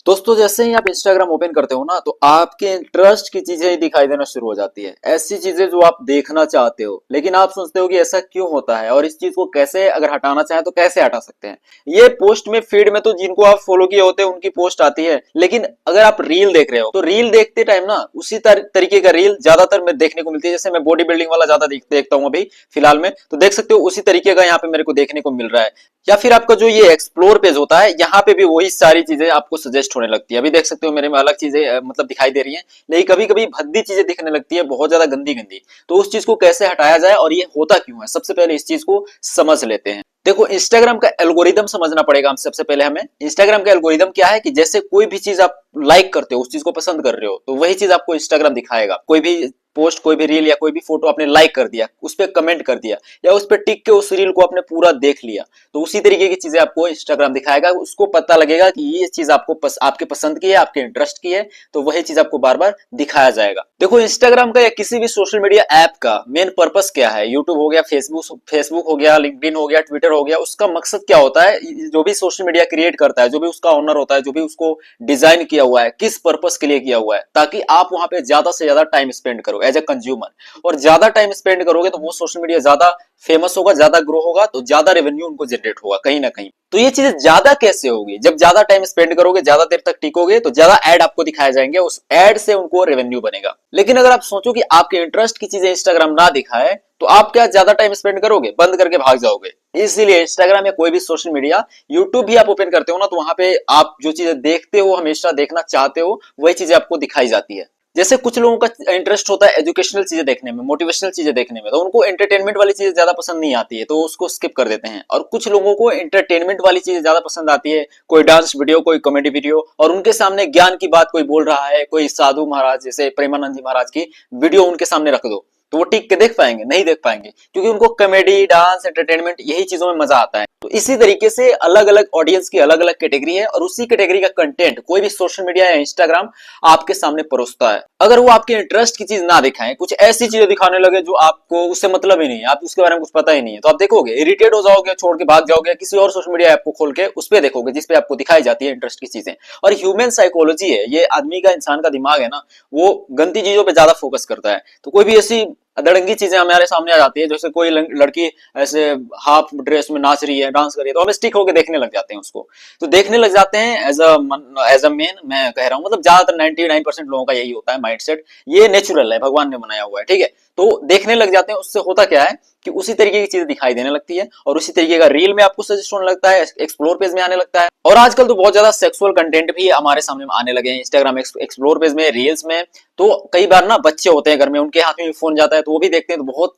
दोस्तों जैसे ही आप इंस्टाग्राम ओपन करते हो ना तो आपके इंटरेस्ट की चीजें ही दिखाई देना शुरू हो जाती है। ऐसी चीजें जो आप देखना चाहते हो, लेकिन आप सोचते हो कि ऐसा क्यों होता है और इस चीज को कैसे अगर हटाना चाहें तो कैसे हटा सकते हैं। ये पोस्ट में फीड में तो जिनको आप फॉलो किए होते हैं उनकी पोस्ट आती है, लेकिन अगर आप रील देख रहे हो तो रील देखते टाइम ना उसी तरीके का रील ज्यादातर में देखने को मिलती है। जैसे मैं बॉडी बिल्डिंग वाला ज्यादा देखता हूँ अभी फिलहाल में, तो देख सकते हो उसी तरीके का यहाँ पे मेरे को देखने को मिल रहा है। या फिर आपका जो ये एक्सप्लोर पेज होता है यहाँ पे भी वही सारी चीजें आपको सजेस्ट होने लगती है। अभी देख सकते हो मेरे में अलग चीजें मतलब दिखाई दे रही हैं, लेकिन कभी कभी भद्दी चीजें दिखने लगती है, बहुत ज्यादा गंदी गंदी। तो उस चीज को कैसे हटाया जाए और ये होता क्यों है, सबसे पहले इस चीज को समझ लेते हैं। देखो इंस्टाग्राम का एल्गोरिदम समझना पड़ेगा हम सबसे पहले हमें। इंस्टाग्राम का एल्गोरिदम क्या है कि जैसे कोई भी चीज आप लाइक करते हो, उस चीज को पसंद कर रहे हो, तो वही चीज आपको इंस्टाग्राम दिखाएगा। कोई भी पोस्ट, कोई भी रील या कोई भी फोटो आपने लाइक कर दिया, उस पर कमेंट कर दिया या उस पर टिक के उस रील को आपने पूरा देख लिया, तो उसी तरीके की चीजें आपको इंस्टाग्राम दिखाएगा। उसको पता लगेगा कि ये चीज आपके पसंद की है, आपके इंटरेस्ट की है, तो वही चीज आपको बार बार दिखाया जाएगा। देखो इंस्टाग्राम का या किसी भी सोशल मीडिया ऐप का मेन पर्पस क्या है। यूट्यूब हो गया, फेसबुक हो गया, लिंक्डइन हो गया, ट्विटर हो गया, उसका मकसद क्या होता है। जो भी सोशल मीडिया क्रिएट करता है, जो भी उसका ओनर होता है, जो भी उसको डिजाइन किया हुआ है, किस पर्पस के लिए किया हुआ है, ताकि आप वहां पे ज्यादा से ज्यादा टाइम स्पेंड करो एज ए कंज्यूमर। और ज्यादा टाइम स्पेंड करोगे तो वो सोशल मीडिया ज्यादा फेमस होगा, ज्यादा ग्रो होगा, तो ज्यादा रेवेन्यू उनको जनरेट होगा कहीं ना कहीं। तो ये चीजें ज्यादा कैसे होगी, जब ज्यादा टाइम स्पेंड करोगे, ज्यादा देर तक टिकोगे, तो ज्यादा ऐड आपको दिखाए जाएंगे, उस ऐड से उनको रेवेन्यू बनेगा। लेकिन अगर आप सोचो कि आपके इंटरेस्ट की चीजें इंस्टाग्राम ना दिखाए, तो आप क्या ज्यादा टाइम स्पेंड करोगे, बंद करके भाग जाओगे। इसीलिए इंस्टाग्राम या कोई भी सोशल मीडिया, यूट्यूब भी आप ओपन करते हो ना, तो वहां पे आप जो चीजें देखते हो, हमेशा देखना चाहते हो, वही चीजें आपको दिखाई जाती है। जैसे कुछ लोगों का इंटरेस्ट होता है एजुकेशनल चीजें देखने में, मोटिवेशनल चीजें देखने में, तो उनको एंटरटेनमेंट वाली चीजें ज्यादा पसंद नहीं आती है, तो उसको स्किप कर देते हैं। और कुछ लोगों को एंटरटेनमेंट वाली चीजें ज्यादा पसंद आती है, कोई डांस वीडियो, कोई कॉमेडी वीडियो, और उनके सामने ज्ञान की बात कोई बोल रहा है, कोई साधु महाराज जैसे प्रेमानंद जी महाराज की वीडियो उनके सामने रख दो, तो वो टिक के देख पाएंगे? नहीं देख पाएंगे, क्योंकि उनको कॉमेडी, डांस, एंटरटेनमेंट यही चीजों में मजा आता है। तो इसी तरीके से अलग अलग ऑडियंस की अलग अलग कैटेगरी है, और उसी कैटेगरी का कंटेंट कोई भी सोशल मीडिया या इंस्टाग्राम आपके सामने परोसता है। अगर वो आपके इंटरेस्ट की चीज ना दिखाएं, कुछ ऐसी चीजें दिखाने लगे जो आपको उससे मतलब ही नहीं है, आप उसके बारे में कुछ पता ही नहीं है, तो आप देखोगे इरिटेट हो जाओगे, छोड़ के भाग जाओगे, किसी और सोशल मीडिया ऐप को खोल के उस पर देखोगे जिसपे आपको दिखाई जाती है इंटरेस्ट की चीजें। और ह्यूमन साइकोलॉजी है ये, आदमी का, इंसान का दिमाग है ना, वो गंदी चीजों पर ज्यादा फोकस करता है। तो कोई भी ऐसी अधड़ंगी चीजें हमारे सामने आ जाती है, जैसे कोई लड़की ऐसे हाफ ड्रेस में नाच रही है, डांस कर रही है, तो हम स्टिक होकर देखने लग जाते हैं उसको। तो देखने लग जाते हैं एज अ मेन, मैं कह रहा हूं, मतलब ज्यादातर 99% लोगों का यही होता है माइंडसेट। ये नेचुरल है, भगवान ने बनाया हुआ है, ठीक है। तो देखने लग जाते हैं, उससे होता क्या है कि उसी तरीके की चीजें दिखाई देने लगती है, और उसी तरीके का रील में आपको सजेस्ट होने लगता है, एक्सप्लोर पेज में आने लगता है। और आजकल तो बहुत ज्यादा सेक्सुअल कंटेंट भी हमारे सामने आने लगे हैं इंस्टाग्राम एक्सप्लोर पेज में, रील्स में। तो कई बार ना बच्चे होते हैं घर में, उनके हाथ में फोन जाता है, तो वो भी देखते हैं, तो बहुत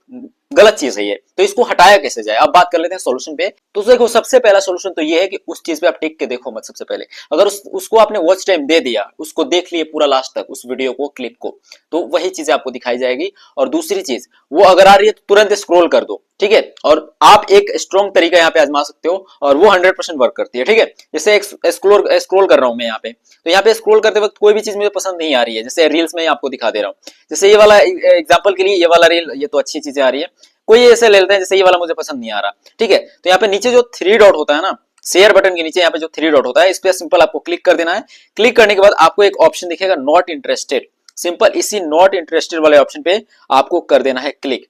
गलत चीज है ये। तो इसको हटाया कैसे जाए, अब बात कर लेते हैं सोल्यूशन पे। तो देखो सबसे पहला सोल्यूशन तो ये है कि उस चीज पे आप टिक के देखो मत। सबसे पहले अगर उसको आपने वॉच टाइम दे दिया, उसको देख लिए पूरा लास्ट तक, उस वीडियो को, क्लिप को, तो वही चीजें आपको दिखाई जाएगी। और दूसरी चीज, वो अगर आ रही है तो तुरंत स्क्रॉल कर दो, ठीक है। और आप एक स्ट्रॉन्ग तरीका यहाँ पे आजमा सकते हो, और वो 100% वर्क करती है, ठीक है। जैसे स्क्रॉल कर रहा हूं मैं यहाँ पे, तो यहाँ पे स्क्रॉल करते वक्त कोई भी चीज मुझे पसंद नहीं आ रही है, जैसे रील्स में आपको दिखा दे रहा हूँ। जैसे ये वाला एग्जांपल के लिए, ये वाला रील, ये तो अच्छी चीजें आ रही है, कोई ऐसे ले लेते हैं, जैसे ये वाला मुझे पसंद नहीं आ रहा, ठीक है। तो यहाँ पे नीचे जो थ्री डॉट होता है ना, शेयर बटन के नीचे यहाँ पे जो थ्री डॉट होता है, इस पे सिंपल आपको क्लिक कर देना है। क्लिक करने के बाद आपको एक ऑप्शन दिखेगा नॉट इंटरेस्टेड, सिंपल इसी नॉट इंटरेस्टेड वाले ऑप्शन पे आपको कर देना है क्लिक।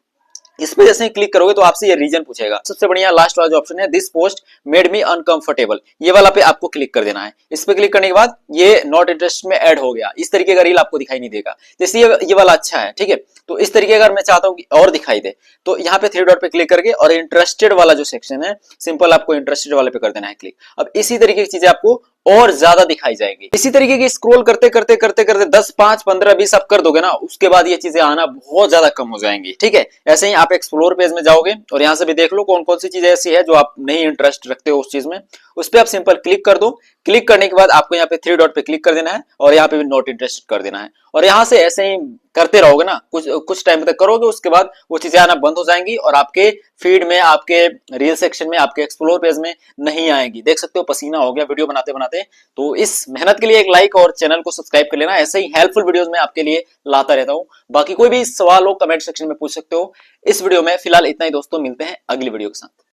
इस पे जैसे ही क्लिक करोगे तो आपसे ये रीजन पूछेगा। सबसे बढ़िया लास्ट वाला जो ऑप्शन है, this post made me uncomfortable, ये वाला पे आपको क्लिक कर देना है। इस पे क्लिक करने के बाद ये नॉट इंटरेस्ट में ऐड हो गया, इस तरीके का रील आपको दिखाई नहीं देगा। जैसे ये वाला अच्छा है, ठीक है। तो इस तरीके अगर मैं चाहता हूँ कि और दिखाई दे, तो यहाँ पे थ्री डॉट पे क्लिक करके और इंटरेस्टेड वाला जो सेक्शन है, सिंपल आपको इंटरेस्टेड वाले पे कर देना है क्लिक। अब इसी तरीके की चीजें आपको और ज्यादा दिखाई जाएंगी। इसी तरीके की स्क्रॉल करते करते करते करते 10, 5, 15, 20 आप कर दोगे ना, उसके बाद ये चीजें आना बहुत ज्यादा कम हो जाएंगी, ठीक है। ऐसे ही आप एक्सप्लोर पेज में जाओगे और यहाँ से भी देख लो कौन कौन सी चीजें ऐसी है जो आप नहीं इंटरेस्ट रखते हो उस चीज में, उस पर आप सिंपल क्लिक कर दो। क्लिक करने के बाद आपको यहाँ पे थ्री डॉट पे क्लिक कर देना है और यहाँ पे भी नॉट इंटरेस्टेड कर देना है। और यहाँ से ऐसे ही करते रहोगे ना, कुछ टाइम तक करोगे, उसके बाद वो चीजें आना बंद हो जाएंगी और आपके फीड में, आपके रील सेक्शन में, आपके एक्सप्लोर पेज में नहीं आएंगी। देख सकते हो पसीना हो गया वीडियो बनाते बनाते। तो इस मेहनत के लिए एक लाइक और चैनल को सब्सक्राइब कर लेना, ऐसे ही हेल्पफुल वीडियोस मैं आपके लिए लाता रहता हूँ। बाकी कोई भी सवाल हो कमेंट सेक्शन में पूछ सकते हो। इस वीडियो में फिलहाल इतना ही दोस्तों, मिलते हैं अगली वीडियो के साथ।